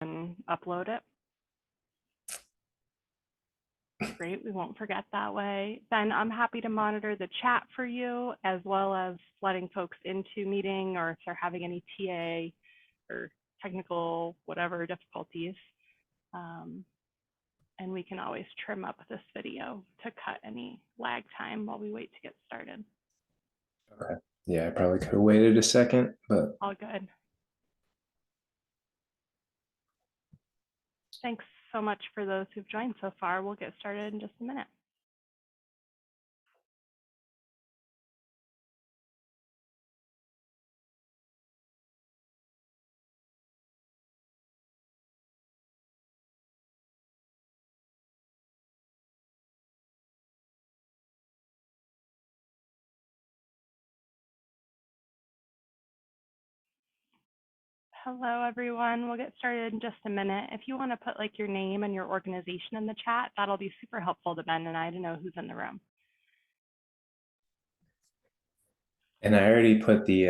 and upload it. Great, we won't forget that way. Then I'm happy to monitor the chat for you, as well as letting folks into meeting, or if they're having any TA or technical whatever difficulties. And we can always trim up this video to cut any lag time while we wait to get started. Okay. Yeah, I probably could have waited a second, but all good. Thanks so much for those who've joined so far. We'll get started in just a minute. Hello, everyone. We'll get started in just a minute. If you want to put like your name and your organization in the chat, that'll be super helpful to Ben and I to know who's in the room. and I already put the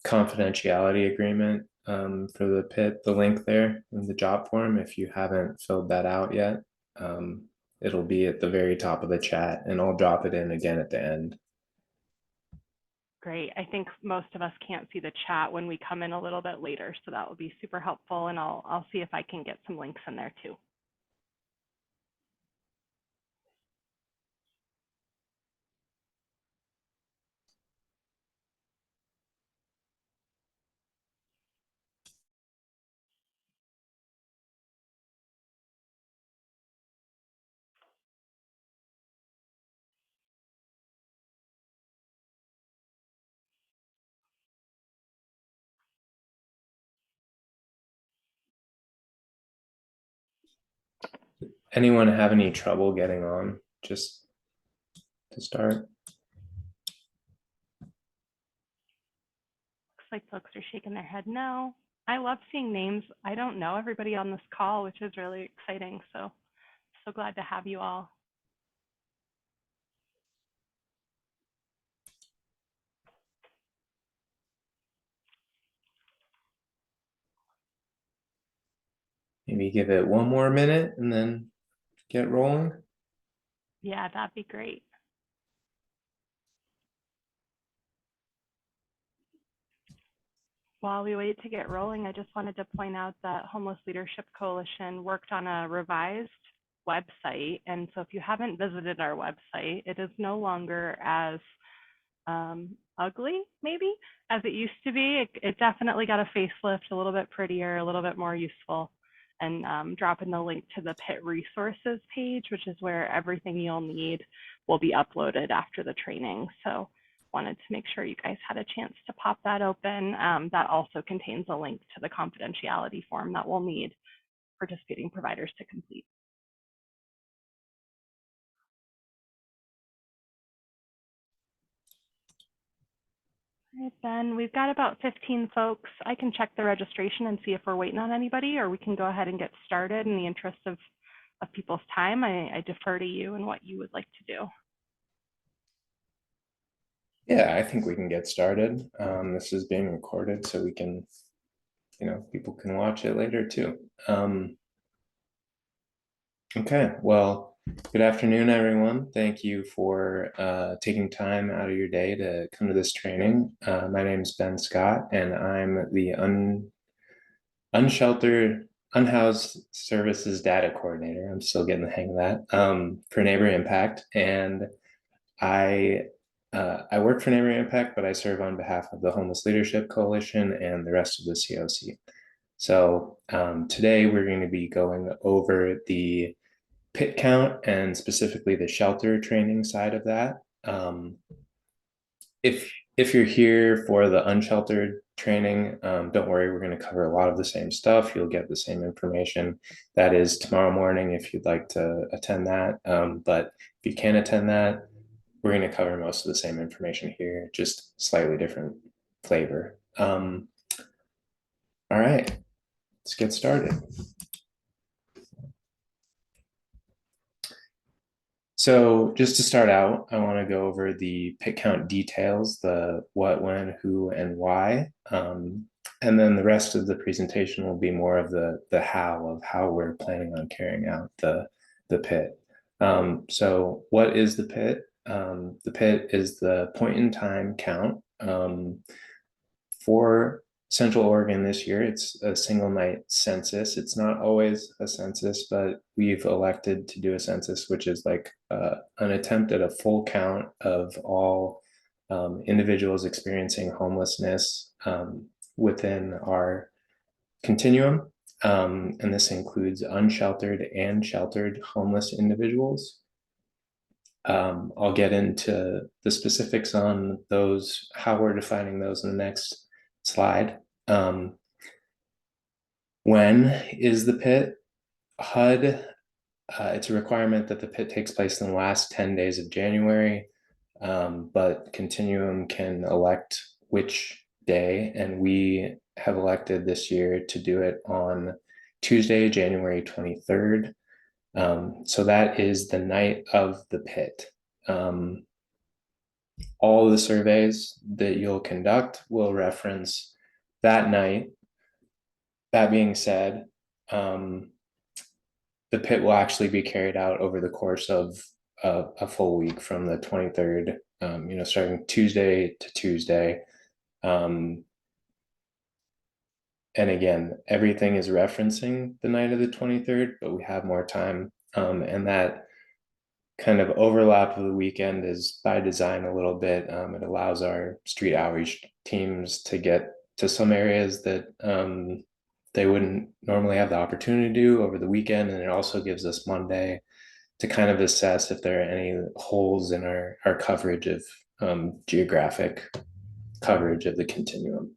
confidentiality agreement for the PIT, the link there in the job form. If you haven't filled that out yet, it'll be at the very top of the chat, and I'll drop it in again at the end. Great. I think most of us can't see the chat when we come in a little bit later, so that will be super helpful, and I'll see if I can get some links in there too. Anyone have any trouble getting on just to start? Looks like folks are shaking their head no. I love seeing names. I don't know everybody on this call, which is really exciting. So glad to have you all. Maybe give it one more minute and then get rolling. Yeah, that'd be great. While we wait to get rolling, I just wanted to point out that Homeless Leadership Coalition worked on a revised website. And so if you haven't visited our website, it is no longer as ugly, maybe, as it used to be. It definitely got a facelift, a little bit prettier, a little bit more useful. And drop in the link to the PIT resources page, which is where everything you'll need will be uploaded after the training. So wanted to make sure you guys had a chance to pop that open. That also contains a link to the confidentiality form that we'll need participating providers to complete. All right, then we've got about 15 folks. I can check the registration and see if we're waiting on anybody, or we can go ahead and get started in the interest of people's time. I defer to you and what you would like to do. Yeah, I think we can get started. This is being recorded, so we can, people can watch it later too. Okay, well, good afternoon, everyone. Thank you for taking time out of your day to come to this training. My name is Ben Scott, and I'm the Unsheltered Unhoused Services Data Coordinator. I'm still getting the hang of that for Neighborhood Impact, and I work for Neighborhood Impact, but I serve on behalf of the Homeless Leadership Coalition and the rest of the COC. So today we're going to be going over the PIT count and specifically the shelter training side of that. If you're here for the unsheltered training, don't worry, we're going to cover a lot of the same stuff. You'll get the same information. That is tomorrow morning if you'd like to attend that. But if you can't attend that, we're going to cover most of the same information here, just slightly different flavor. All right, let's get started. So just to start out, I want to go over the PIT count details, the what, when, who, and why. And then the rest of the presentation will be more of the how of how we're planning on carrying out the pit. So what is the pit? The pit is the point in time count. For Central Oregon this year, it's a single night census. It's not always a census, but we've elected to do a census, which is like an attempt at a full count of all individuals experiencing homelessness within our continuum. And this includes unsheltered and sheltered homeless individuals. I'll get into the specifics on those, how we're defining those in the next slide. When is the pit? HUD, it's a requirement that the pit takes place in the last 10 days of January, but Continuum can elect which day, and we have elected this year to do it on Tuesday, January 23rd. So that is the night of the pit. All of the surveys that you'll conduct will reference that night. That being said, the pit will actually be carried out over the course of a full week from the 23rd, starting Tuesday to Tuesday. And again, everything is referencing the night of the 23rd, but we have more time. And that kind of overlap of the weekend is by design a little bit. It allows our street outreach teams to get to some areas that they wouldn't normally have the opportunity to do over the weekend. And it also gives us Monday to kind of assess if there are any holes in our coverage of geographic coverage of the continuum.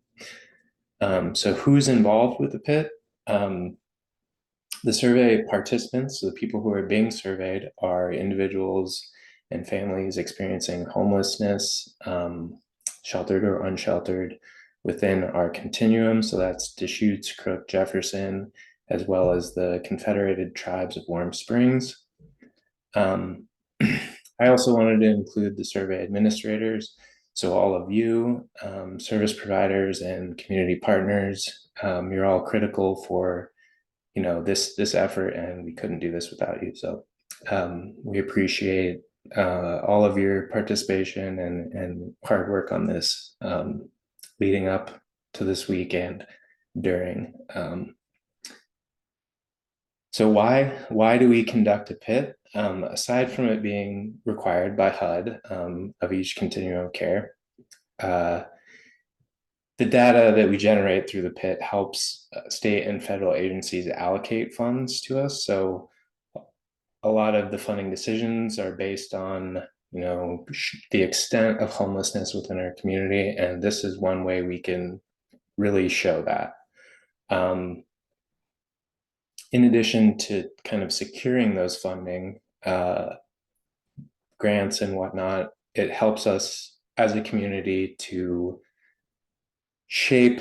So who's involved with the pit? The survey participants, so the people who are being surveyed, are individuals and families experiencing homelessness, sheltered or unsheltered, within our continuum. So that's Deschutes, Crook, Jefferson, as well as the Confederated Tribes of Warm Springs. I also wanted to include the survey administrators. So all of you, service providers and community partners, you're all critical for this effort, and we couldn't do this without you. So we appreciate all of your participation and hard work on this, leading up to this weekend during. So why do we conduct a pit? Aside from it being required by HUD of each continuum of care, the data that we generate through the pit helps state and federal agencies allocate funds to us. So a lot of the funding decisions are based on, the extent of homelessness within our community. And this is one way we can really show that. In addition to kind of securing those funding grants and whatnot, it helps us as a community to shape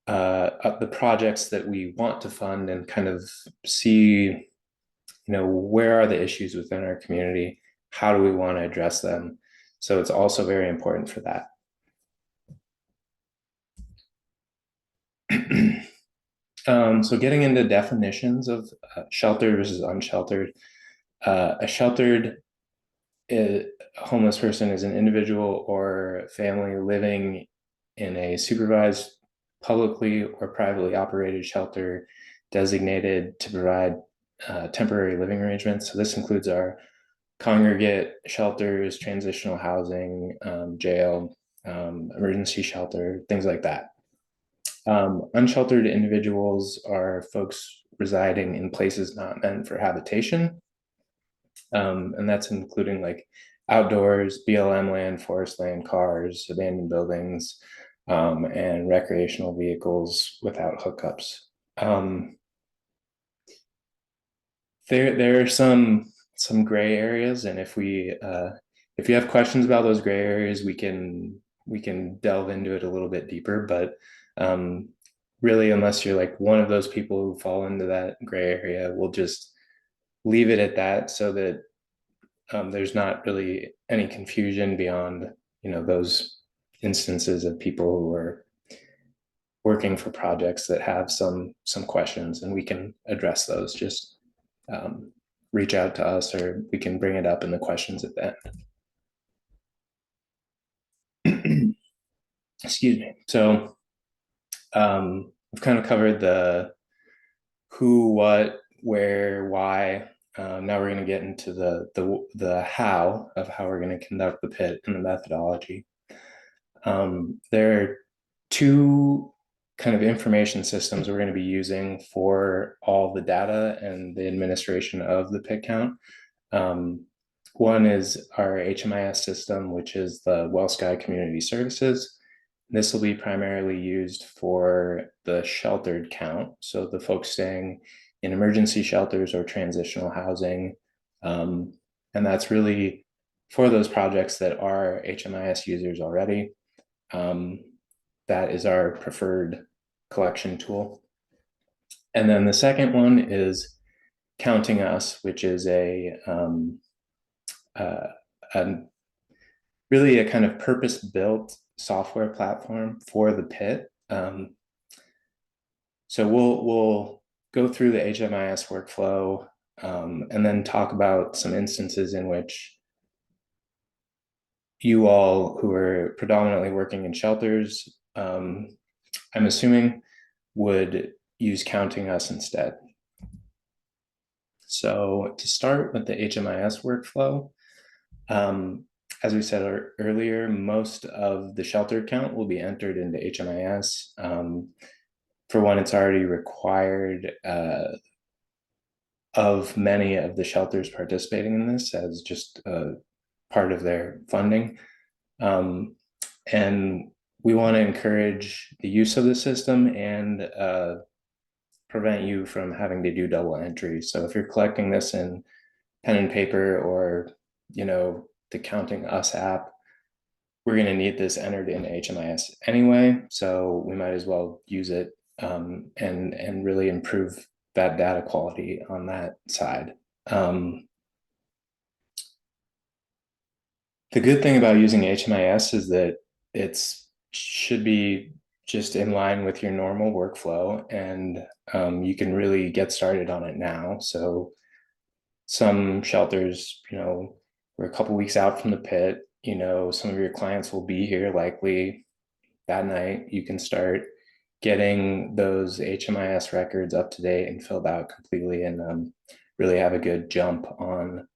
the projects that we want to fund and kind of see, where are the issues within our community? How do we want to address them? So it's also very important for that. So getting into definitions of sheltered versus unsheltered. A sheltered homeless person is an individual or family living in a supervised, publicly or privately operated shelter designated to provide temporary living arrangements. So this includes our congregate shelters, transitional housing, jail, emergency shelter, things like that. Unsheltered individuals are folks residing in places not meant for habitation. And that's including like outdoors, BLM land, forest land, cars, abandoned buildings, and recreational vehicles without hookups. There are some gray areas, and if you have questions about those gray areas, we can delve into it a little bit deeper. But really, unless you're like one of those people who fall into that gray area, we'll just leave it at that, so that there's not really any confusion beyond those instances of people who are working for projects that have some questions, and we can address those. Just reach out to us, or we can bring it up in the questions at the end. Excuse me. So we've kind of covered the who, what, where, why. Now we're going to get into the how of how we're going to conduct the pit and the methodology. There are two kind of information systems we're going to be using for all the data and the administration of the pit count. One is our HMIS system, which is the WellSky Community Services. This will be primarily used for the sheltered count, so the folks staying in emergency shelters or transitional housing. And that's really for those projects that are HMIS users already. That is our preferred collection tool. And then the second one is Counting Us, which is really a kind of purpose-built software platform for the pit. So we'll go through the HMIS workflow and then talk about some instances in which you all who are predominantly working in shelters, I'm assuming, would use Counting Us instead. So to start with the HMIS workflow, as we said earlier, most of the shelter count will be entered into HMIS. For one, it's already required of many of the shelters participating in this as just part of their funding. And we want to encourage the use of the system and prevent you from having to do double entry. So if you're collecting this in pen and paper or, the Counting Us app, we're going to need this entered in HMIS anyway. So we might as well use it and really improve that data quality on that side. The good thing about using HMIS is that it's should be just in line with your normal workflow, and you can really get started on it now. So some shelters, we're a couple weeks out from the pit, some of your clients will be here likely that night. You can start getting those HMIS records up to date and filled out completely, and really have a good jump on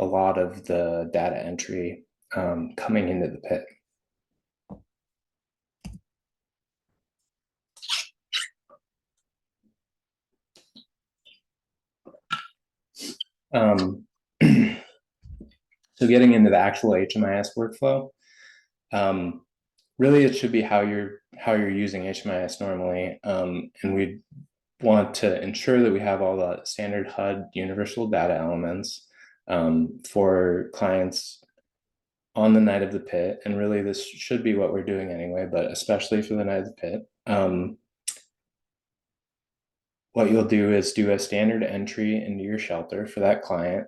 a lot of the data entry coming into the pit. So getting into the actual HMIS workflow, really it should be how you're using HMIS normally, and we want to ensure that we have all the standard HUD universal data elements for clients on the night of the pit. And really this should be what we're doing anyway, but especially for the night of the pit. What you'll do is do a standard entry into your shelter for that client,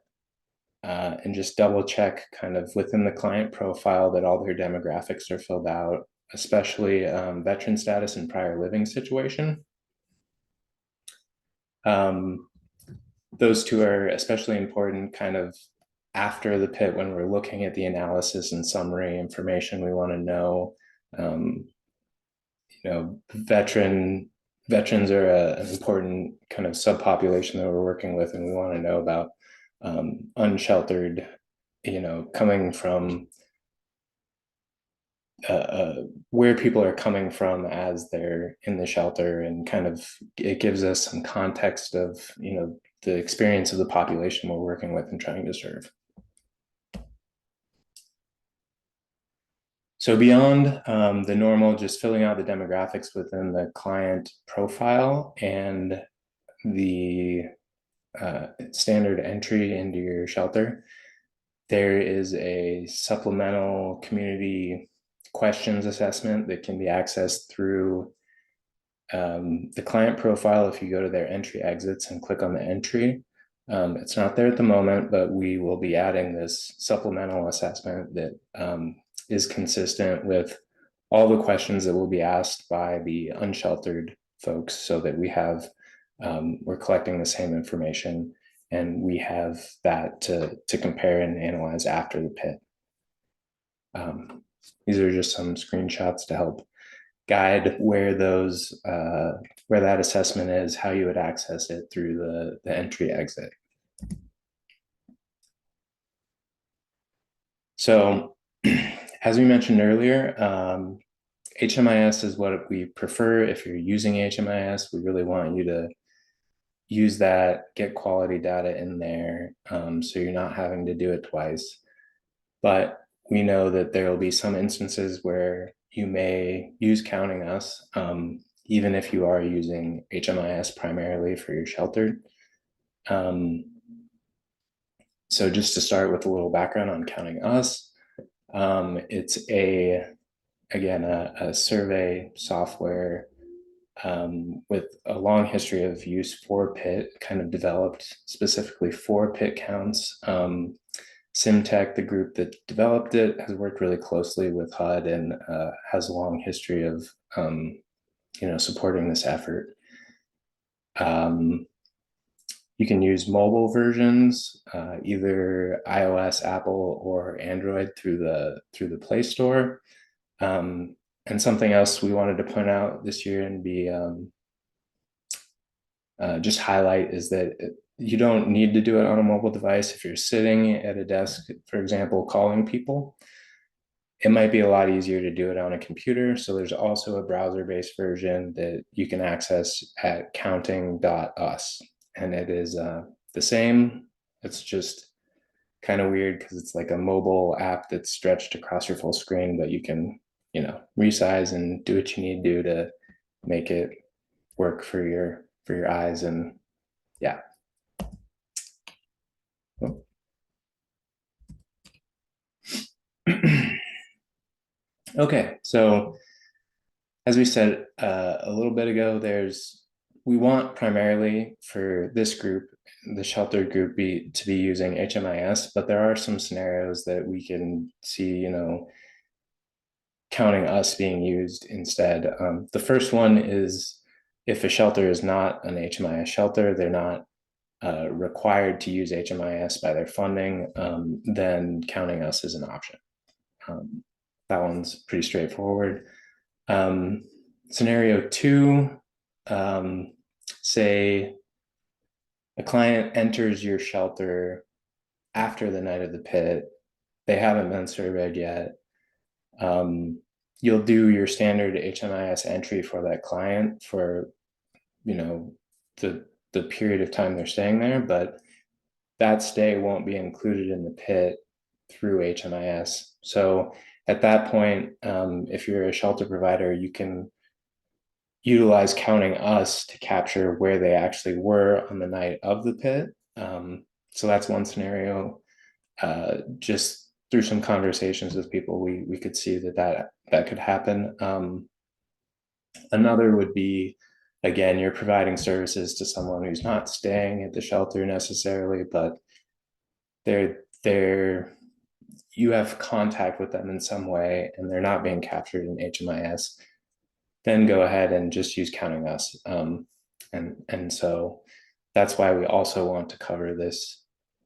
and just double check kind of within the client profile that all their demographics are filled out, especially veteran status and prior living situation. Those two are especially important kind of after the pit when we're looking at the analysis and summary information. We want to know, veterans are an important kind of subpopulation that we're working with, and we want to know about unsheltered, coming from where people are coming from as they're in the shelter, and kind of it gives us some context of the experience of the population we're working with and trying to serve. So beyond the normal, just filling out the demographics within the client profile and the standard entry into your shelter, there is a supplemental community questions assessment that can be accessed through the client profile. If you go to their entry exits and click on the entry, it's not there at the moment, but we will be adding this supplemental assessment that is consistent with all the questions that will be asked by the unsheltered folks, so that we're collecting the same information, and we have that to compare and analyze after the pit. These are just some screenshots to help guide where that assessment is, how you would access it through the entry exit. So as we mentioned earlier, HMIS is what we prefer. If you're using HMIS, we really want you to use that, get quality data in there, so you're not having to do it twice. But we know that there will be some instances where you may use Counting Us, even if you are using HMIS primarily for your sheltered. So just to start with a little background on Counting Us, it's again a survey software with a long history of use for PIT, kind of developed specifically for PIT counts. Symtech, the group that developed it, has worked really closely with HUD and has a long history of supporting this effort. You can use mobile versions, either iOS, Apple, or Android through the Play Store. And something else we wanted to point out this year and be just highlight is that you don't need to do it on a mobile device. If you're sitting at a desk, for example, calling people, it might be a lot easier to do it on a computer. So there's also a browser-based version that you can access at counting.us. And it is the same. It's just kind of weird because it's like a mobile app that's stretched across your full screen, but you can, resize and do what you need to do to make it work for your eyes. And yeah. Okay, so as we said a little bit ago, we want primarily for this group, the sheltered group, to be using HMIS, but there are some scenarios that we can see, Counting Us being used instead. The first one is if a shelter is not an HMIS shelter, they're not required to use HMIS by their funding, then Counting Us is an option. That one's pretty straightforward. Scenario 2, say a client enters your shelter after the night of the pit, they haven't been surveyed yet. You'll do your standard HMIS entry for that client for, the period of time they're staying there, but that stay won't be included in the pit through HMIS. So at that point, if you're a shelter provider, you can utilize Counting Us to capture where they actually were on the night of the pit. So that's one scenario. Just through some conversations with people, we could see that could happen. Another would be, again, you're providing services to someone who's not staying at the shelter necessarily, but you have contact with them in some way and they're not being captured in HMIS, then go ahead and just use Counting Us. And so that's why we also want to cover this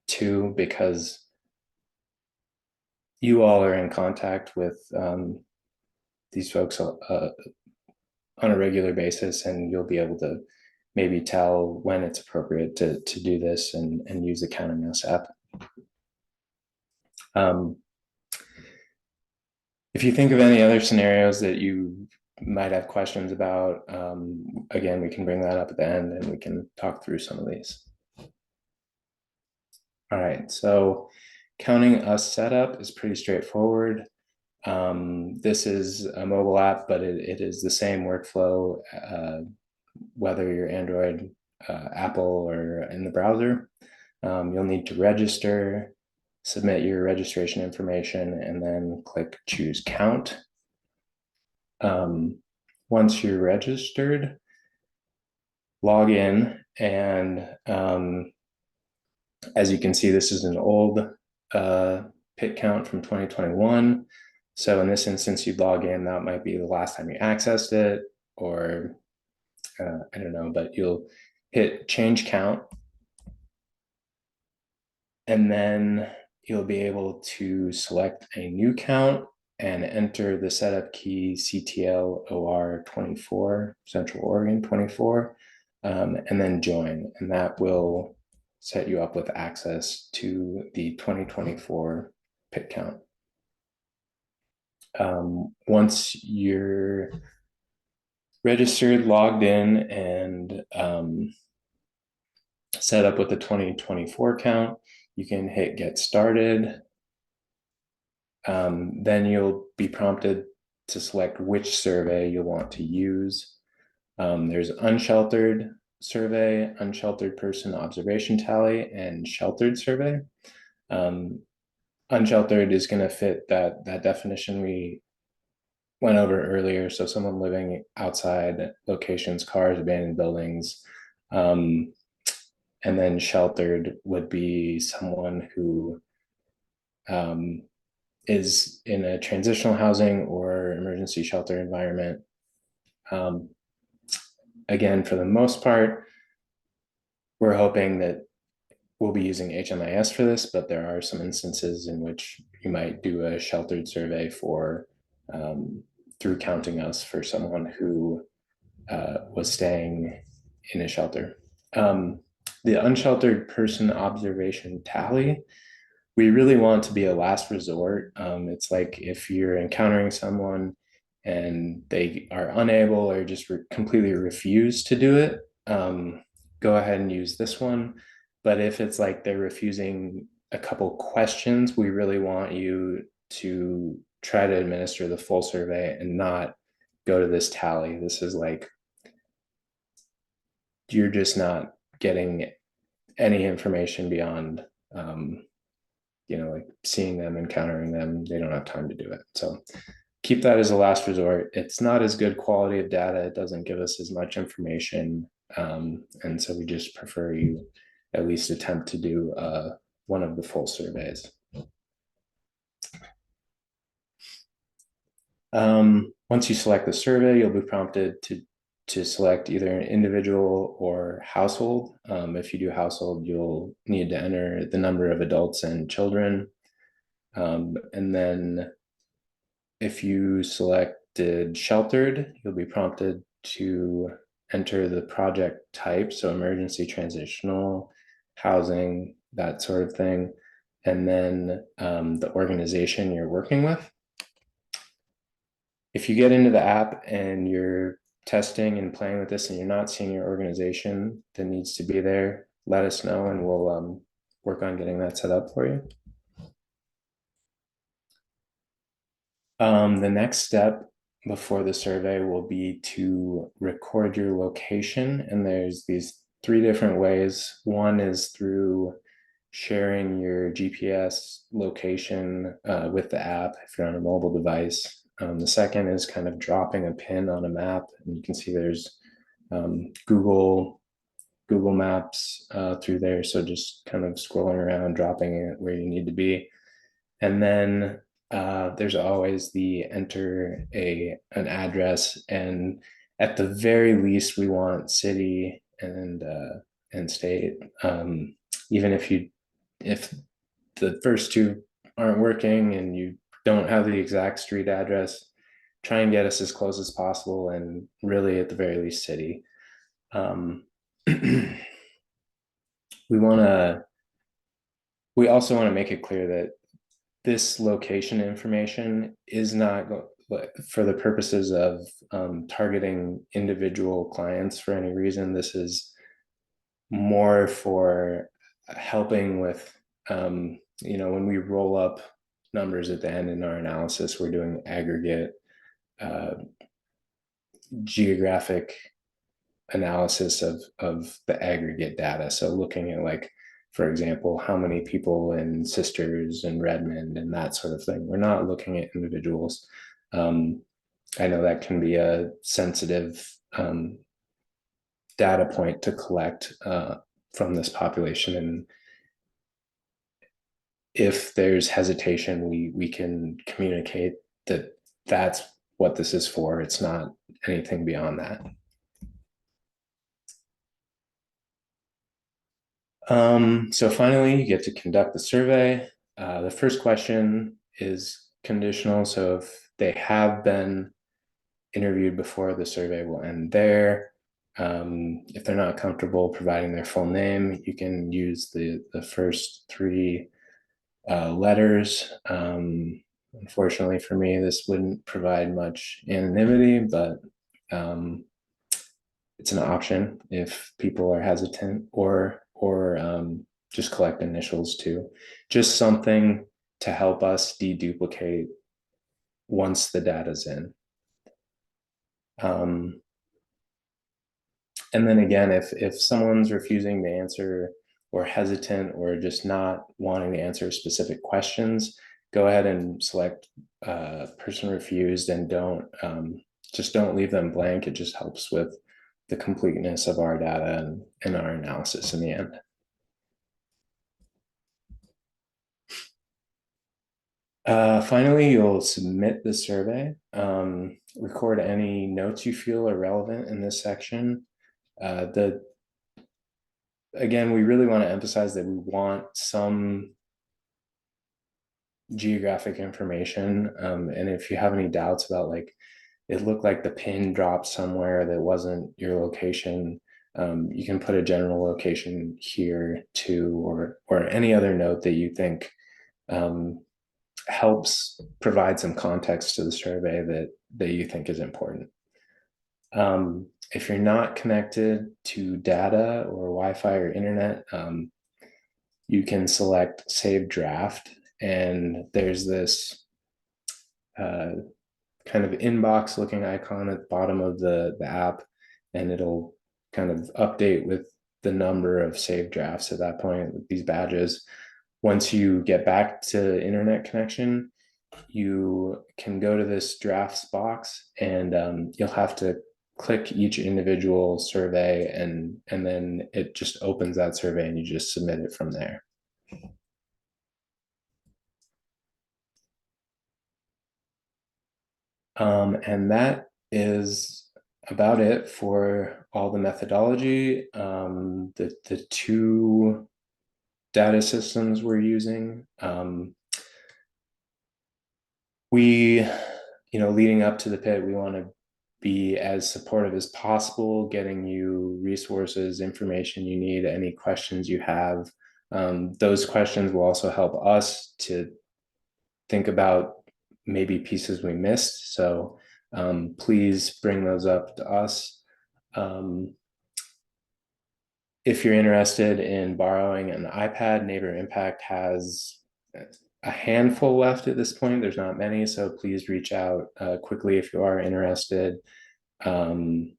too, because you all are in contact with these folks on a regular basis, and you'll be able to maybe tell when it's appropriate to do this and use the Counting Us app. If you think of any other scenarios that you might have questions about, again, we can bring that up at the end and we can talk through some of these. All right, so Counting Us setup is pretty straightforward. This is a mobile app, but it is the same workflow, whether you're Android, Apple, or in the browser. You'll need to register, submit your registration information, and then click choose count. Once you're registered, log in, and as you can see, this is an old pit count from 2021. So in this instance, you'd log in, that might be the last time you accessed it, or I don't know, but you'll hit change count. And then you'll be able to select a new count and enter the setup key CTLOR24, Central Oregon 24, and then join. And that will set you up with access to the 2024 pit count. Once you're registered, logged in, and set up with the 2024 count, you can hit get started. Then you'll be prompted to select which survey you'll want to use. There's unsheltered survey, unsheltered person observation tally, and sheltered survey. Unsheltered is going to fit that definition we went over earlier. So someone living outside locations, cars, abandoned buildings. And then sheltered would be someone who is in a transitional housing or emergency shelter environment. Again, for the most part, we're hoping that we'll be using HMIS for this, but there are some instances in which you might do a sheltered survey for through Counting Us for someone who was staying in a shelter. The unsheltered person observation tally, we really want to be a last resort. It's like if you're encountering someone and they are unable or just completely refuse to do it, go ahead and use this one. But if it's like they're refusing a couple questions, we really want you to try to administer the full survey and not go to this tally. This is like, you're just not getting any information beyond like seeing them, encountering them. They don't have time to do it. So keep that as a last resort. It's not as good quality of data. It doesn't give us as much information. And so we just prefer you at least attempt to do one of the full surveys. Once you select the survey, you'll be prompted to select either an individual or household. If you do household, you'll need to enter the number of adults and children. And then if you selected sheltered, you'll be prompted to enter the project type, so emergency transitional housing, that sort of thing, and then the organization you're working with. If you get into the app and you're testing and playing with this and you're not seeing your organization that needs to be there, let us know and we'll work on getting that set up for you. The next step before the survey will be to record your location, and there's these 3 different ways. One is through sharing your GPS location with the app if you're on a mobile device. The second is kind of dropping a pin on a map, and you can see there's Google Maps through there. So just kind of scrolling around, dropping it where you need to be. And then there's always the enter an address, and at the very least we want city and state. Even if the first 2 aren't working and you don't have the exact street address, try and get us as close as possible, and really at the very least city. We also want to make it clear that this location information is not for the purposes of targeting individual clients for any reason. This is more for helping with, when we roll up numbers at the end in our analysis, we're doing aggregate geographic analysis of the aggregate data. So looking at, like, for example, how many people in Sisters and Redmond and that sort of thing. We're not looking at individuals. I know that can be a sensitive data point to collect from this population. And if there's hesitation, we can communicate that's what this is for. It's not anything beyond that. So finally, you get to conduct the survey. The first question is conditional. So if they have been interviewed before, the survey will end there. If they're not comfortable providing their full name, you can use the first three letters. Unfortunately for me, this wouldn't provide much anonymity, but it's an option if people are hesitant, or just collect initials too. Just something to help us deduplicate once the data's in. And then again, if someone's refusing to answer or hesitant or just not wanting to answer specific questions, go ahead and select person refused, and just don't leave them blank. It just helps with the completeness of our data and our analysis in the end. Finally, you'll submit the survey. Record any notes you feel are relevant in this section. Again, we really want to emphasize that we want some geographic information. And if you have any doubts about, like, it looked like the pin dropped somewhere that wasn't your location, you can put a general location here too, or any other note that you think helps provide some context to the survey that you think is important. If you're not connected to data or Wi-Fi or internet, you can select Save Draft, and there's this kind of inbox looking icon at the bottom of the app, and it'll kind of update with the number of saved drafts at that point with these badges. Once you get back to internet connection, you can go to this drafts box, and you'll have to click each individual survey, and then it just opens that survey and you just submit it from there. And that is about it for all the methodology. The two data systems we're using. Leading up to the pit, we want to be as supportive as possible, getting you resources, information you need, any questions you have. Those questions will also help us to think about maybe pieces we missed. So please bring those up to us. If you're interested in borrowing an iPad, Neighbor Impact has a handful left at this point. There's not many, so please reach out quickly if you are interested. And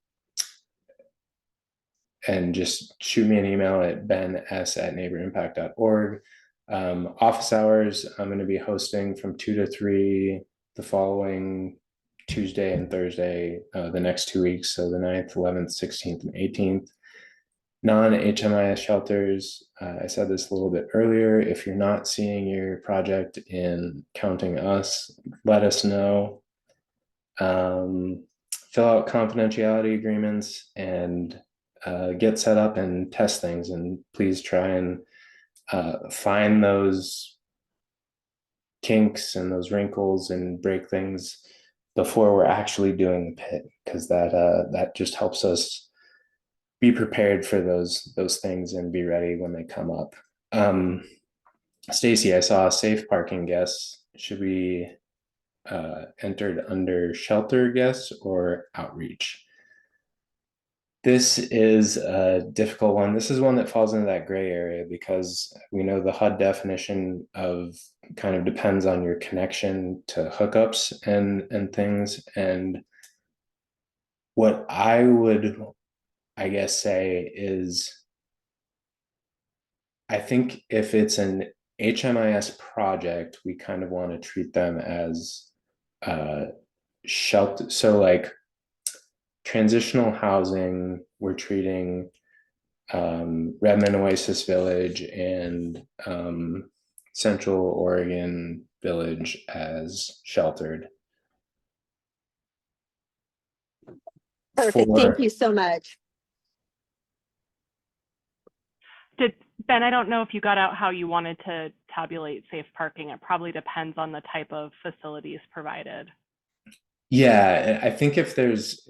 just shoot me an email at ben.s@neighborimpact.org. Office hours, I'm going to be hosting from 2 to 3 the following Tuesday and Thursday, the next 2 weeks, so the 9th, 11th, 16th, and 18th. Non-HMIS shelters, I said this a little bit earlier, if you're not seeing your project in Counting Us, let us know. Fill out confidentiality agreements and get set up and test things, and please try and find those kinks and those wrinkles and break things before we're actually doing the pit, because that just helps us be prepared for those things and be ready when they come up. Stacy, I saw safe parking guests. Should we entered under shelter guests or outreach? This is a difficult one. This is one that falls into that gray area, because we know the HUD definition of kind of depends on your connection to hookups and things. And what I would, I guess, say is, I think if it's an HMIS project, we kind of want to treat them as shelter. So like transitional housing, we're treating Redmond Oasis Village and Central Oregon Village as sheltered. Perfect. Thank For you so much. Ben, I don't know if you got out how you wanted to tabulate safe parking. It probably depends on the type of facilities provided. yeah, I think if there's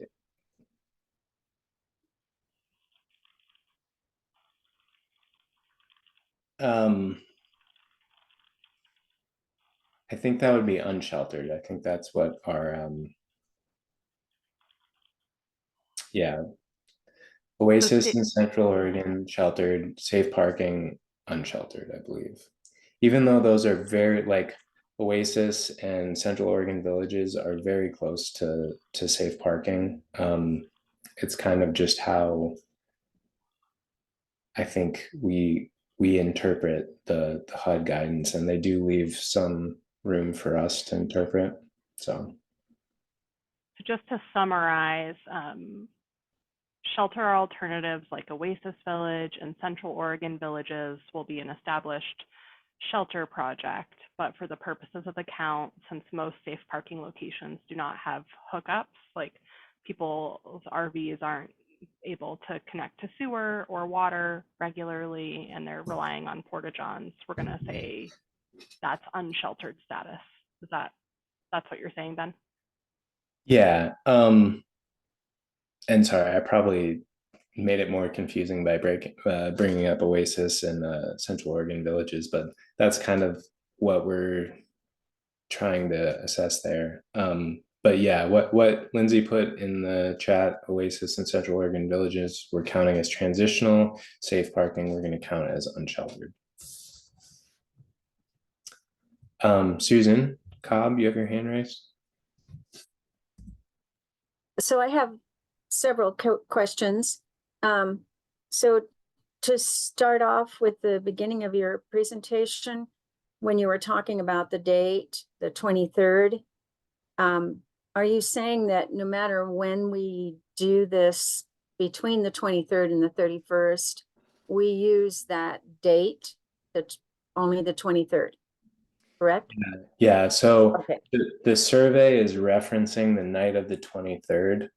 I think that would be unsheltered. I think that's what our yeah, Oasis in Central Oregon, sheltered, safe parking, unsheltered, I believe. Even though those are very like Oasis and Central Oregon villages are very close to safe parking. It's kind of just how I think we interpret the HUD guidance, and they do leave some room for us to interpret. So just to summarize, shelter alternatives like Oasis Village and Central Oregon villages will be an established shelter project, but for the purposes of the count, since most safe parking locations do not have hookups, like people's RVs aren't able to connect to sewer or water regularly and they're relying on porta-johns, we're going to say that's unsheltered status. Is that's what you're saying, Ben? yeah, and sorry, I probably made it more confusing by bringing up Oasis and Central Oregon villages, but that's kind of what we're trying to assess there. But yeah, what Lindsay put in the chat, Oasis and Central Oregon villages, we're counting as transitional. Safe parking, we're going to count as unsheltered. Susan Cobb, you have your hand raised. So I have several questions. So to start off with the beginning of your presentation, when you were talking about the date, the 23rd, are you saying that no matter when we do this between the 23rd and the 31st, we use that date, that's only the 23rd, correct? Yeah, so Okay. the survey is referencing the night of the 23rd.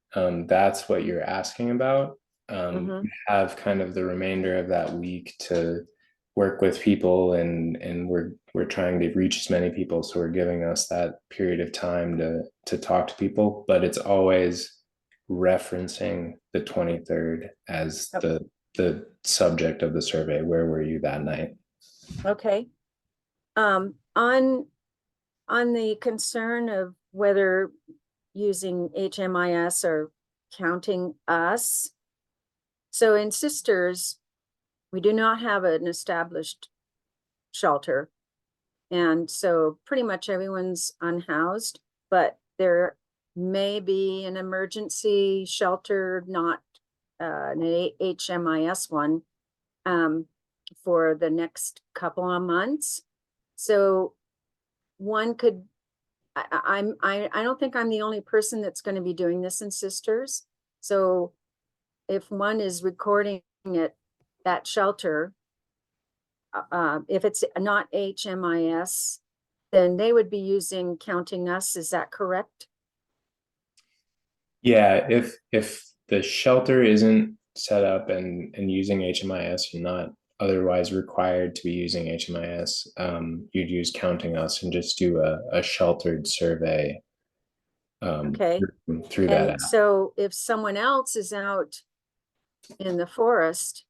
That's what you're asking about. We have kind of the remainder of that week to work with people, and we're trying to reach as many people, so we're giving us that period of time to talk to people, but it's always referencing the 23rd as the subject of the survey. Where were you that night? Okay. On the concern of whether using HMIS or counting us, so in Sisters, we do not have an established shelter. And so pretty much everyone's unhoused, but there may be an emergency shelter, not an HMIS one, for the next couple of months. So one could, I don't think I'm the only person that's going to be doing this in Sisters. So if one is recording at that shelter, if it's not HMIS, then they would be using Counting Us. Is that correct? Yeah, if the shelter isn't set up and using HMIS, you're not otherwise required to be using HMIS, you'd use Counting Us and just do a sheltered survey Okay. through that And app. so if someone else is out in the forest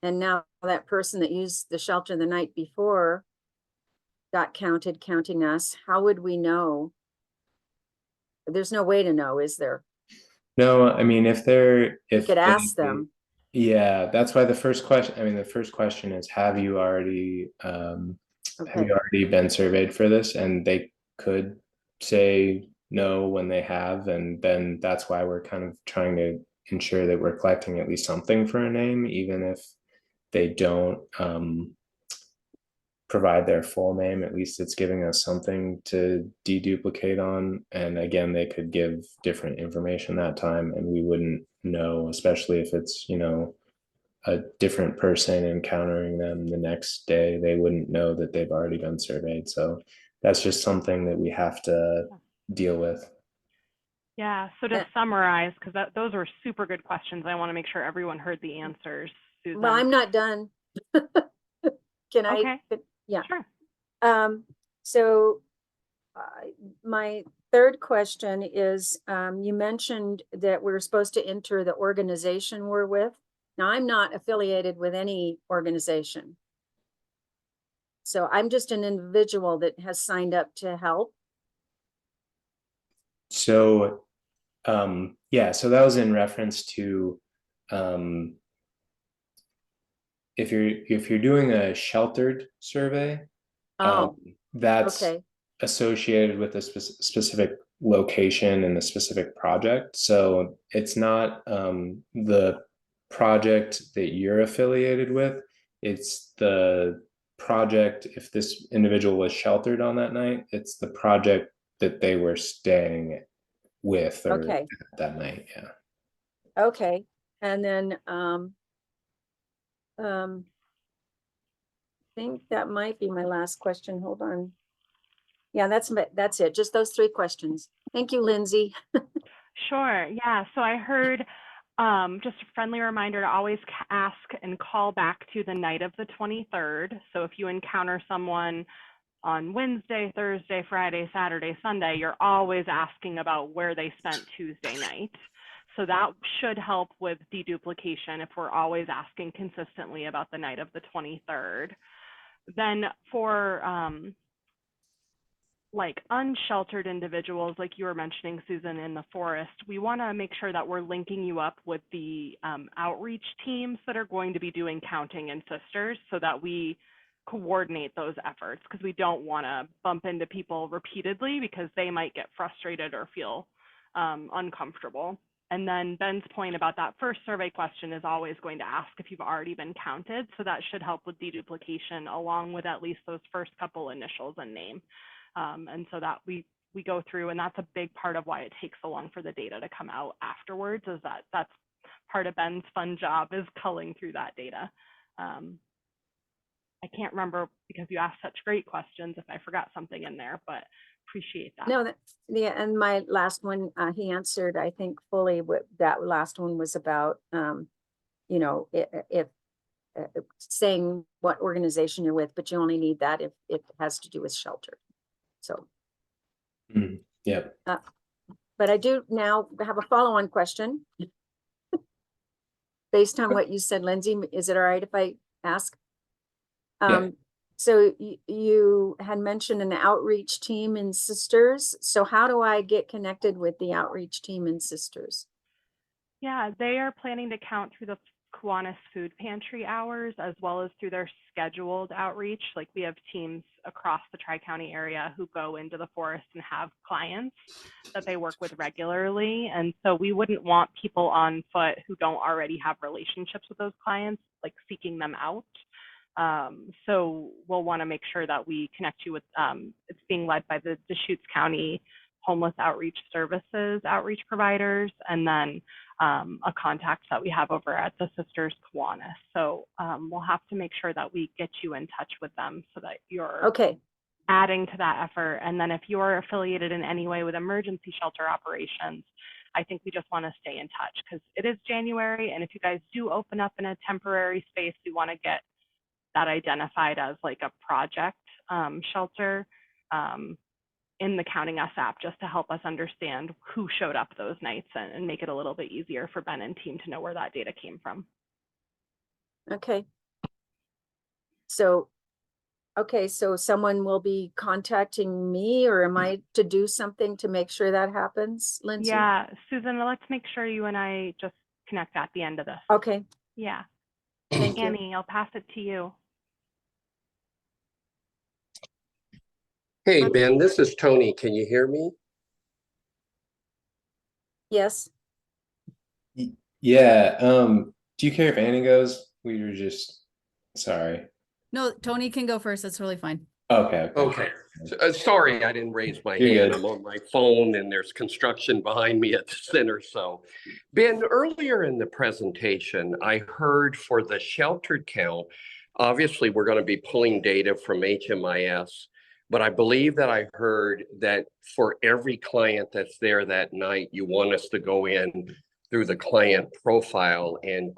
and now that person that used the shelter the night before got counted, Counting Us, how would we know? There's no way to know, is there? No, I mean, if You could ask them. Yeah, that's why the first question, I mean, the first question is, have you already been surveyed for this? And they could say no when they have, and then that's why we're kind of trying to ensure that we're collecting at least something for a name, even if they don't provide their full name. At least it's giving us something to deduplicate on. And again, they could give different information that time, and we wouldn't know, especially if it's, a different person encountering them the next day. They wouldn't know that they've already been surveyed. So that's just something that we have to deal with. Yeah, so to Uh, summarize, because those were super good questions, I want to make sure everyone heard the answers, Well, Susan. I'm not done. Can I? Okay, Yeah. sure. So my third question is, you mentioned that we're supposed to enter the organization we're with. Now, I'm not affiliated with any organization. So I'm just an individual that has signed up to help. So, yeah, so that was in reference to um, if you're doing a sheltered survey, Oh, that's okay. associated with a specific location and a specific project. So it's not the project that you're affiliated with. It's the project, if this individual was sheltered on that night, it's the project that they were staying with or Okay. that night. Yeah. Okay. And then, I think that might be my last question. Hold on. Yeah, that's it. Just those three questions. Thank you, Lindsay. Sure. Yeah. So I heard just a friendly reminder to always ask and call back to the night of the 23rd. So if you encounter someone on Wednesday, Thursday, Friday, Saturday, Sunday, you're always asking about where they spent Tuesday night. So that should help with deduplication if we're always asking consistently about the night of the 23rd. Then for like unsheltered individuals, like you were mentioning, Susan, in the forest, we want to make sure that we're linking you up with the outreach teams that are going to be doing counting in Sisters so that we coordinate those efforts, because we don't want to bump into people repeatedly because they might get frustrated or feel uncomfortable. And then Ben's point about that first survey question is always going to ask if you've already been counted. So that should help with deduplication along with at least those first couple initials and name. And so that we go through, and that's a big part of why it takes so long for the data to come out afterwards, is that's part of Ben's fun job, is culling through that data. I can't remember because you asked such great questions if I forgot something in there, but appreciate that. No, yeah, and my last one, he answered, I think, fully what that last one was about. You know, if saying what organization you're with, but you only need that if it has to do with shelter. So, Yeah. but I do now have a follow-on question. Based on what you said, Lindsay, is it all right if I ask? Yeah. So you had mentioned an outreach team in Sisters. So how do I get connected with the outreach team in Sisters? Yeah, they are planning to count through the Kiwanis Food Pantry hours as well as through their scheduled outreach. Like we have teams across the Tri-County area who go into the forest and have clients that they work with regularly. And so we wouldn't want people on foot who don't already have relationships with those clients, like seeking them out. So we'll want to make sure that we connect you with, it's being led by the Deschutes County Homeless Outreach Services outreach providers, and then a contact that we have over at the Sisters Kiwanis. So we'll have to make sure that we get you in touch with them so that you're okay. Adding to that effort. And then if you're affiliated in any way with emergency shelter operations, I think we just want to stay in touch because it is January. And if you guys do open up in a temporary space, we want to get that identified as like a project shelter in the Counting Us app, just to help us understand who showed up those nights and make it a little bit easier for Ben and team to know where that data came from. Okay. So, okay, so someone will be contacting me, or am I to do something to make sure that happens, Lindsay? Yeah, Susan, let's make sure you and I just connect at the end of this. Okay. Yeah. Thank you. Annie, I'll pass it to you. Hey, Ben, this is Tony. Can you hear me? Yes. Yeah. Do you care if Annie goes? We were just sorry. No, Tony can go first. That's totally fine. Okay. Okay. Sorry, I didn't raise my You're hand. good. I'm on my phone and there's construction behind me at the center. So, Ben, earlier in the presentation, I heard for the sheltered count, obviously we're going to be pulling data from HMIS, but I believe that I heard that for every client that's there that night, you want us to go in through the client profile and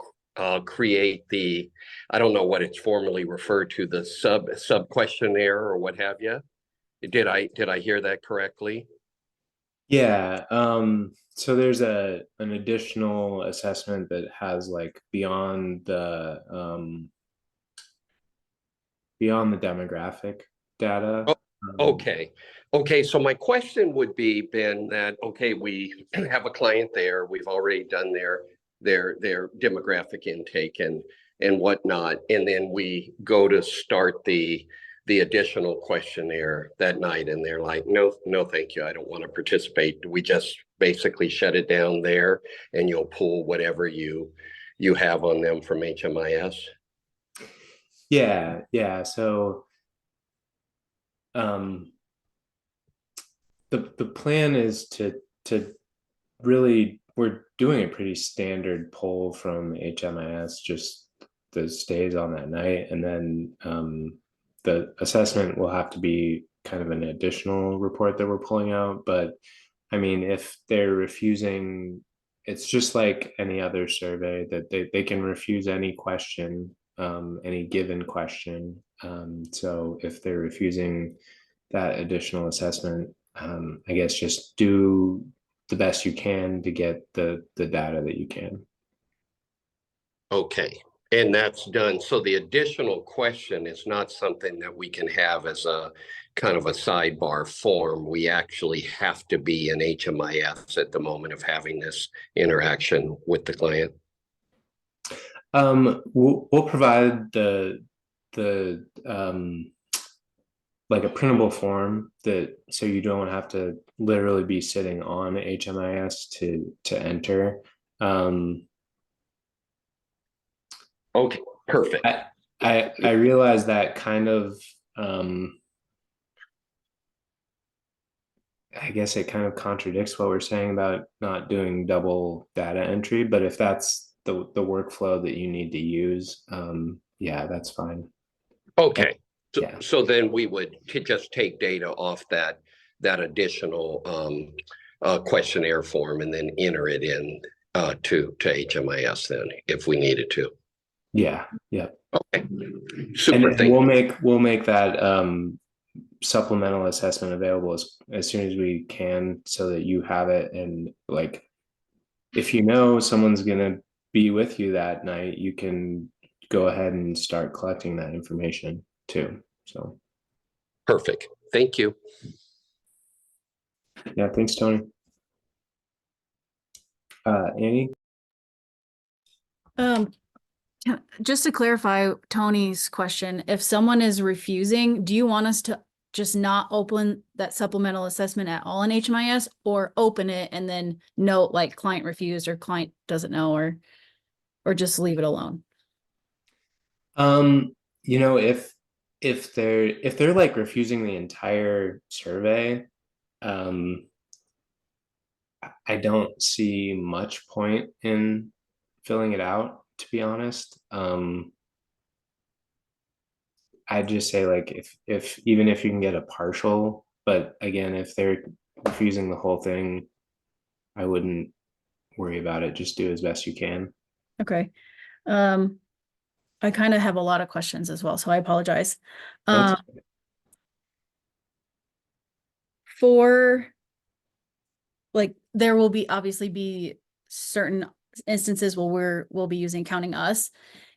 create the, I don't know what it's formally referred to, the sub questionnaire or what have you. Did I hear that correctly? Yeah, so there's an additional assessment that has like beyond the demographic data. Oh, okay. Okay, so my question would be, Ben, that, okay, we have a client there, we've already done their demographic intake and whatnot, and then we go to start the additional questionnaire that night, and they're like, no, thank you, I don't want to participate. We just basically shut it down there, and you'll pull whatever you have on them from HMIS? Yeah. So the plan is to really, we're doing a pretty standard poll from HMIS, just the stays on that night, and then the assessment will have to be kind of an additional report that we're pulling out. But I mean, if they're refusing, it's just like any other survey that they can refuse any question, any given question. So if they're refusing that additional assessment, I guess just do the best you can to get the data that you can. Okay, and that's done. So the additional question is not something that we can have as a kind of a sidebar form. We actually have to be in HMIS at the moment of having this interaction with the client. We'll provide the like a printable form that, so you don't have to literally be sitting on HMIS to enter. Okay, perfect. I realize that kind of I guess it kind of contradicts what we're saying about not doing double data entry, but if that's the workflow that you need to use, yeah, that's fine. Okay, Yeah. so then we would just take data off that additional questionnaire form and then enter it in to HMIS then if we needed to. Yeah. Okay, super. And we'll make that supplemental assessment available as soon as we can, so that you have it. And like, if you know someone's gonna be with you that night, you can go ahead and start collecting that information too. So Perfect. Thank you. yeah, thanks, Tony. Annie? Just to clarify Tony's question, if someone is refusing, do you want us to just not open that supplemental assessment at all in HMIS, or open it and then note like client refused or client doesn't know, or just leave it alone? You know, if they're like refusing the entire survey, I don't see much point in filling it out, to be honest. I'd just say, like, if even if you can get a partial, but again, if they're refusing the whole thing, I wouldn't worry about it. Just do as best you can. Okay. I kind of have a lot of questions as well, so I apologize. That's For like, there will be obviously be certain instances where we'll be using Counting Us.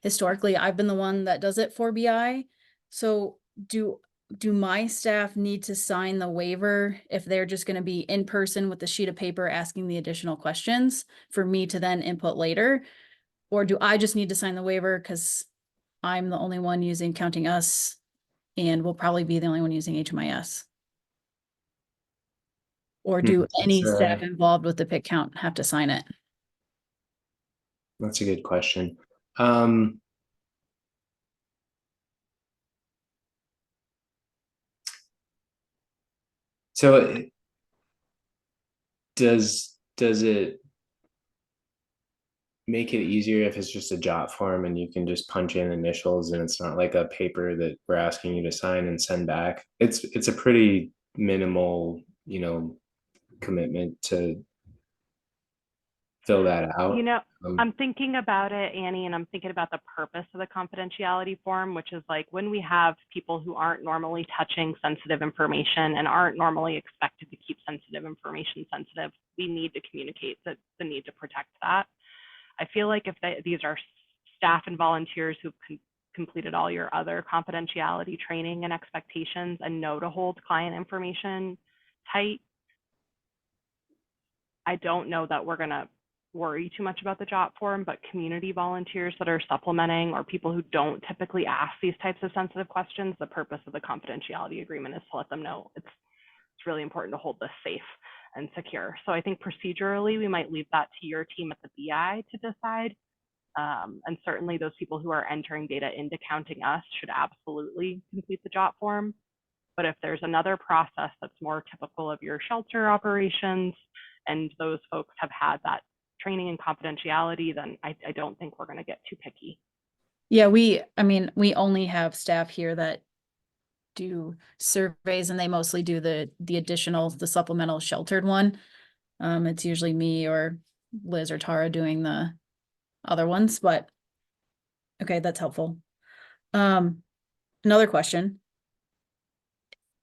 Historically, I've been the one that does it for BI. So do my staff need to sign the waiver if they're just going to be in person with the sheet of paper asking the additional questions for me to then input later? Or do I just need to sign the waiver because I'm the only one using Counting Us and will probably be the only one using HMIS? Or do any staff involved with the pick count have to sign it? That's a good question. So does it make it easier if it's just a jot form and you can just punch in initials and it's not like a paper that we're asking you to sign and send back. It's a pretty minimal, commitment to fill that out. You know, Um, I'm thinking about it, Annie, and I'm thinking about the purpose of the confidentiality form, which is like when we have people who aren't normally touching sensitive information and aren't normally expected to keep sensitive information sensitive, we need to communicate the need to protect that. I feel like if these are staff and volunteers who've completed all your other confidentiality training and expectations and know to hold client information tight, I don't know that we're going to worry too much about the JOT form, but community volunteers that are supplementing or people who don't typically ask these types of sensitive questions, the purpose of the confidentiality agreement is to let them know it's really important to hold this safe and secure. So I think procedurally, we might leave that to your team at the BI to decide. And certainly those people who are entering data into Counting Us should absolutely complete the JOT form. But if there's another process that's more typical of your shelter operations and those folks have had that training and confidentiality, then I don't think we're going to get too picky. Yeah, I mean, we only have staff here that do surveys and they mostly do the supplemental sheltered one. It's usually me or Liz or Tara doing the other ones, but okay, that's helpful. Another question.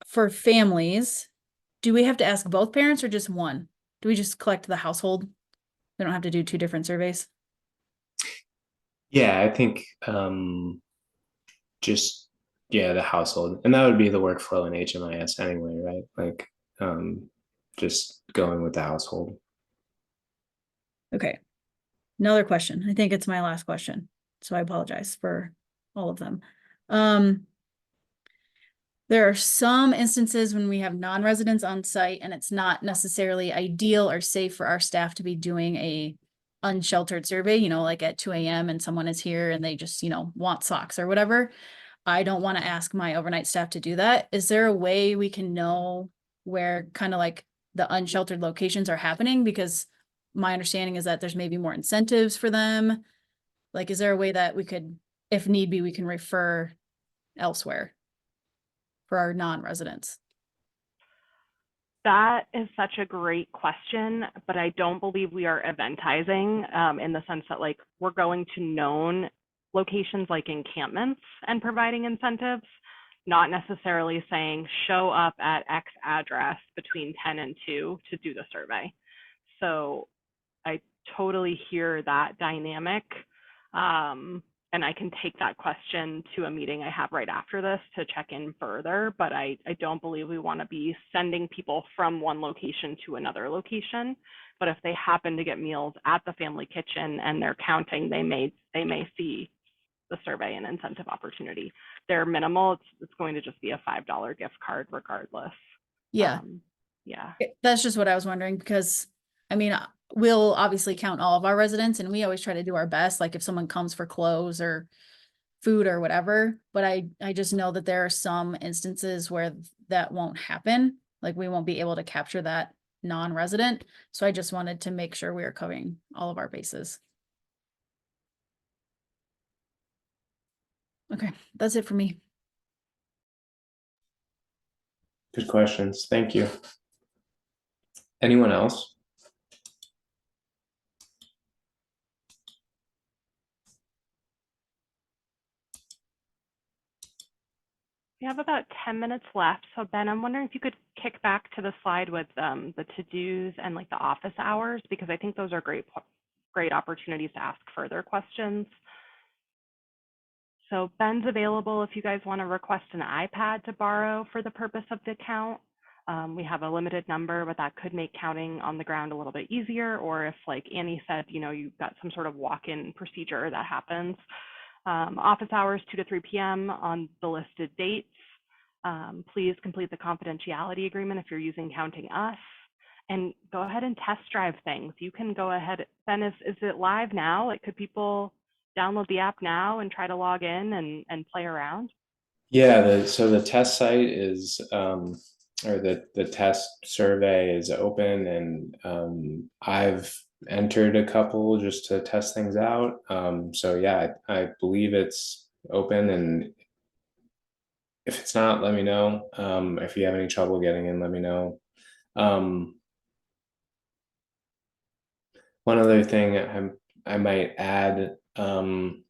For families, do we have to ask both parents or just one? Do we just collect the household? We don't have to do 2 different surveys? yeah, I think just the household, and that would be the workflow in HMIS anyway, right? Like just going with the household. Okay. Another question. I think it's my last question, so I apologize for all of them. There are some instances when we have non-residents on site and it's not necessarily ideal or safe for our staff to be doing a unsheltered survey, like at 2 a.m. and someone is here and they just, want socks or whatever. I don't want to ask my overnight staff to do that. Is there a way we can know where kind of like the unsheltered locations are happening? Because my understanding is that there's maybe more incentives for them. Like, is there a way that we could, if need be, we can refer elsewhere for our non-residents? That is such a great question, but I don't believe we are eventizing in the sense that like we're going to known locations like encampments and providing incentives, not necessarily saying show up at X address between 10 and 2 to do the survey. So I totally hear that dynamic. And I can take that question to a meeting I have right after this to check in further, but I don't believe we want to be sending people from one location to another location. But if they happen to get meals at the family kitchen and they're counting, they may see the survey and incentive opportunity. They're minimal. It's going to just be a $5 gift card regardless. Yeah. Yeah. That's just what I was wondering, because I mean, we'll obviously count all of our residents and we always try to do our best. Like if someone comes for clothes or food or whatever, but I just know that there are some instances where that won't happen. Like we won't be able to capture that non-resident. So I just wanted to make sure we are covering all of our bases. Okay, that's it for me. Good questions. Thank you. Anyone else? We have about 10 minutes left. So Ben, I'm wondering if you could kick back to the slide with the to-dos and like the office hours, because I think those are great opportunities to ask further questions. So Ben's available if you guys want to request an iPad to borrow for the purpose of the account. We have a limited number, but that could make counting on the ground a little bit easier. Or if, like Annie said, you've got some sort of walk-in procedure that happens. Office hours 2 to 3 p.m. on the listed dates. Please complete the confidentiality agreement if you're using Counting Us, and go ahead and test drive things. You can go ahead. Ben, is it live now? Like, could people download the app now and try to log in and play around? Yeah, so the test site is or the test survey is open, and I've entered a couple just to test things out. So yeah, I believe it's open, and if it's not, let me know. If you have any trouble getting in, let me know. One other thing I might add, when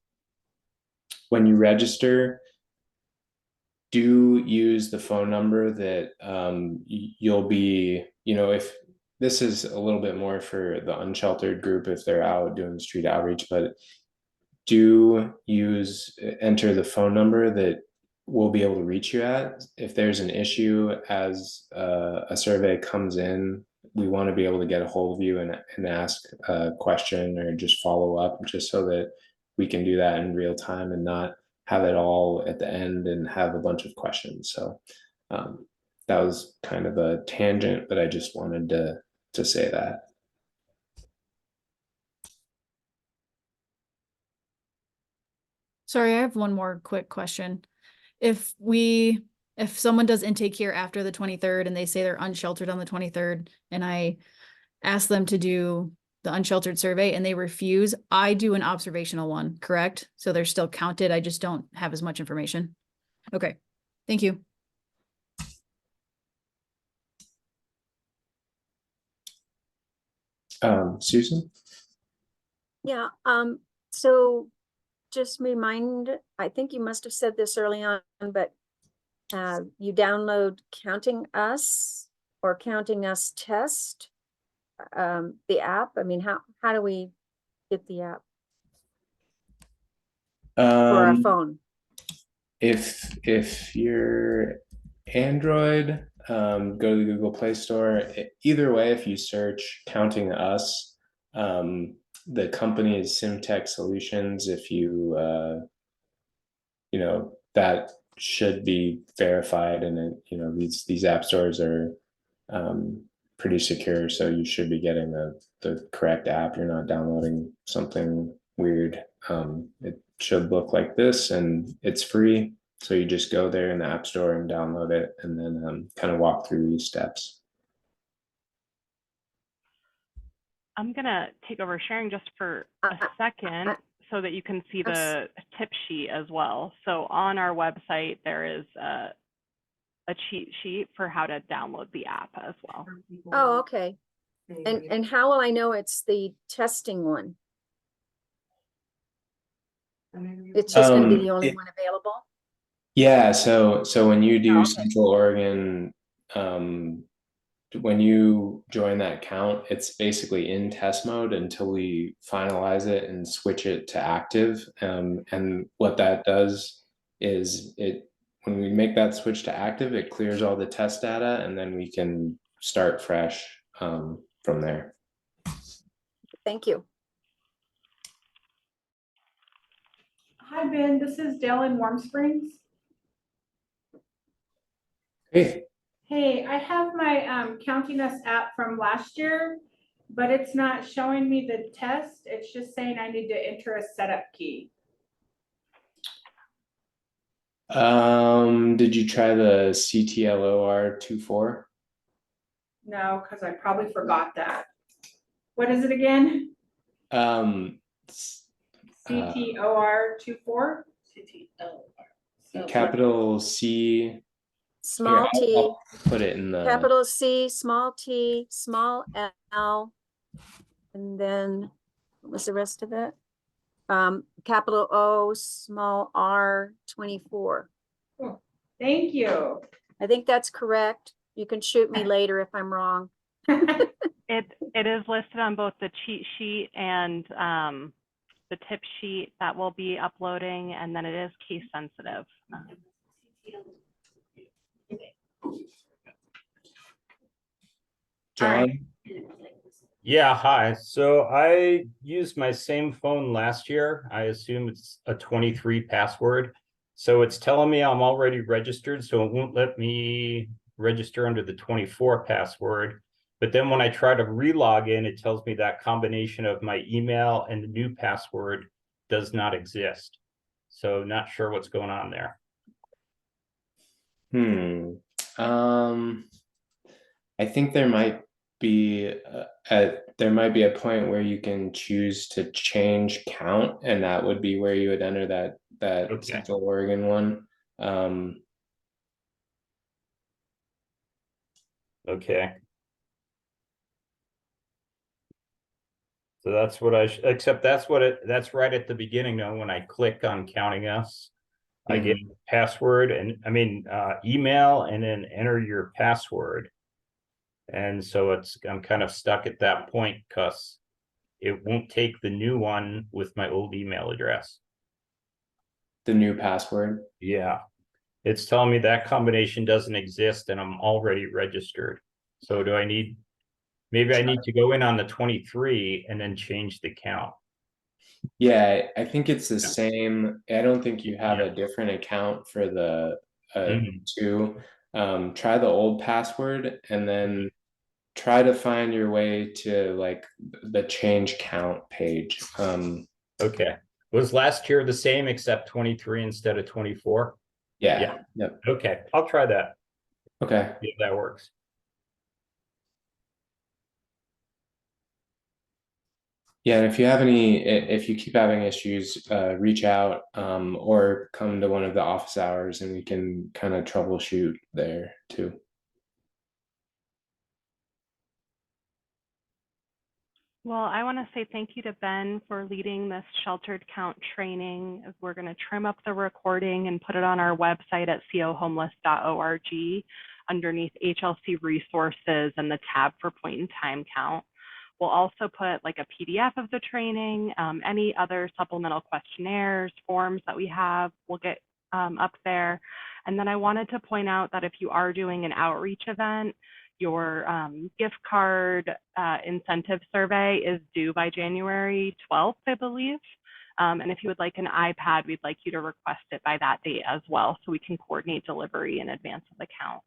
you register, do use the phone number that you'll be, if this is a little bit more for the unsheltered group if they're out doing street outreach, but do enter the phone number that we'll be able to reach you at. If there's an issue as a survey comes in, we want to be able to get a hold of you and ask a question or just follow up, just so that we can do that in real time and not have it all at the end and have a bunch of questions. So that was kind of a tangent, but I just wanted to say that. Sorry, I have one more quick question. If someone does intake here after the 23rd and they say they're unsheltered on the 23rd, and I ask them to do the unsheltered survey and they refuse, I do an observational one, correct? So they're still counted. I just don't have as much information. Okay, thank you. Susan? Yeah, so just I think you must have said this early on, but you download Counting Us or Counting Us Test, the app. I mean, how do we get the app for our phone? If you're Android, go to the Google Play Store. Either way, if you search Counting Us, the company is Simtech Solutions. If you that should be verified, and these app stores are pretty secure, so you should be getting the correct app. You're not downloading something weird. It should look like this, and it's free. So you just go there in the app store and download it, and then kind of walk through these steps. I'm gonna take over sharing just for a second so that you can see the tip sheet as well. So on our website, there is a cheat sheet for how to download the app as well. Oh, okay. And how will I know it's the testing one? It's just going to be the only one available? Yeah, so when you do okay. Central Oregon, when you join that account, it's basically in test mode until we finalize it and switch it to active. And what that does is when we make that switch to active, it clears all the test data, and then we can start fresh from there. Thank you. Hi, Ben. This is Dale in Warm Springs. Hey. Hey, I have my Counting Us app from last year, but it's not showing me the test. It's just saying I need to enter a setup key. Did you try the CTLOR24? No, because I probably forgot that. What is it again? CTOR24? CTLOR. Capital C. Small T. I'll put it in the capital C, small t, small L, and then what was the rest of it? Capital O, small R, 24. Oh, thank you. I think that's correct. You can shoot me later if I'm wrong. It is listed on both the cheat sheet and the tip sheet that we'll be uploading, and then it is case sensitive. John. Yeah, hi. So I used my same phone last year. I assume it's a 23 password. So it's telling me I'm already registered, so it won't let me register under the 24 password. But then when I try to re-log in, it tells me that combination of my email and the new password does not exist. So not sure what's going on there. I think there might be there might be a point where you can choose to change count, and that would be where you would enter that Okay. Central Oregon one. Okay. So that's what except that's that's right at the beginning though, when I click on counting us. I get password and email and then enter your password. And so I'm kind of stuck at that point because it won't take the new one with my old email address. The new password. Yeah. It's telling me that combination doesn't exist and I'm already registered. So maybe I need to go in on the 23 and then change the count. Yeah, I think it's the same. I don't think you have a different account for the two. Try the old password and then try to find your way to like the change count page. Okay. Was last year the same except 23 instead of 24? Yeah. Yep. Okay, I'll try that. Okay. If that works. Yeah, and if you keep having issues, reach out or come to one of the office hours and we can kind of troubleshoot there too. Well, I want to say thank you to Ben for leading this sheltered count training. We're going to trim up the recording and put it on our website at cohomeless.org underneath HLC resources and the tab for point in time count. We'll also put like a PDF of the training, any other supplemental questionnaires, forms that we have, we'll get up there. And then I wanted to point out that if you are doing an outreach event, your gift card incentive survey is due by January 12th, I believe. And if you would like an iPad, we'd like you to request it by that date as well, so we can coordinate delivery in advance of the count.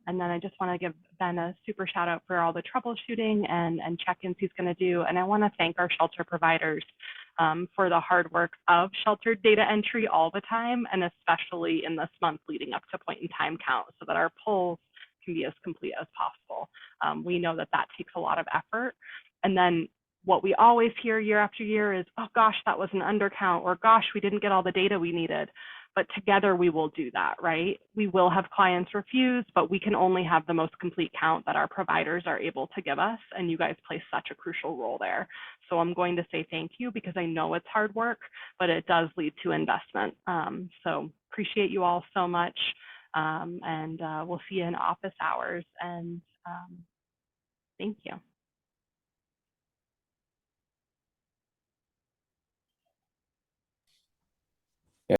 And then I just want to give Ben a super shout out for all the troubleshooting and check-ins he's going to do. And I want to thank our shelter providers for the hard work of sheltered data entry all the time, and especially in this month leading up to point in time count, so that our polls can be as complete as possible. We know that that takes a lot of effort. And then what we always hear year after year is, oh gosh, that was an undercount, or gosh, we didn't get all the data we needed. But together we will do that, right? We will have clients refuse, but we can only have the most complete count that our providers are able to give us. And you guys play such a crucial role there. So I'm going to say thank you, because I know it's hard work, but it does lead to investment. So appreciate you all so much. And we'll see you in office hours. And thank you.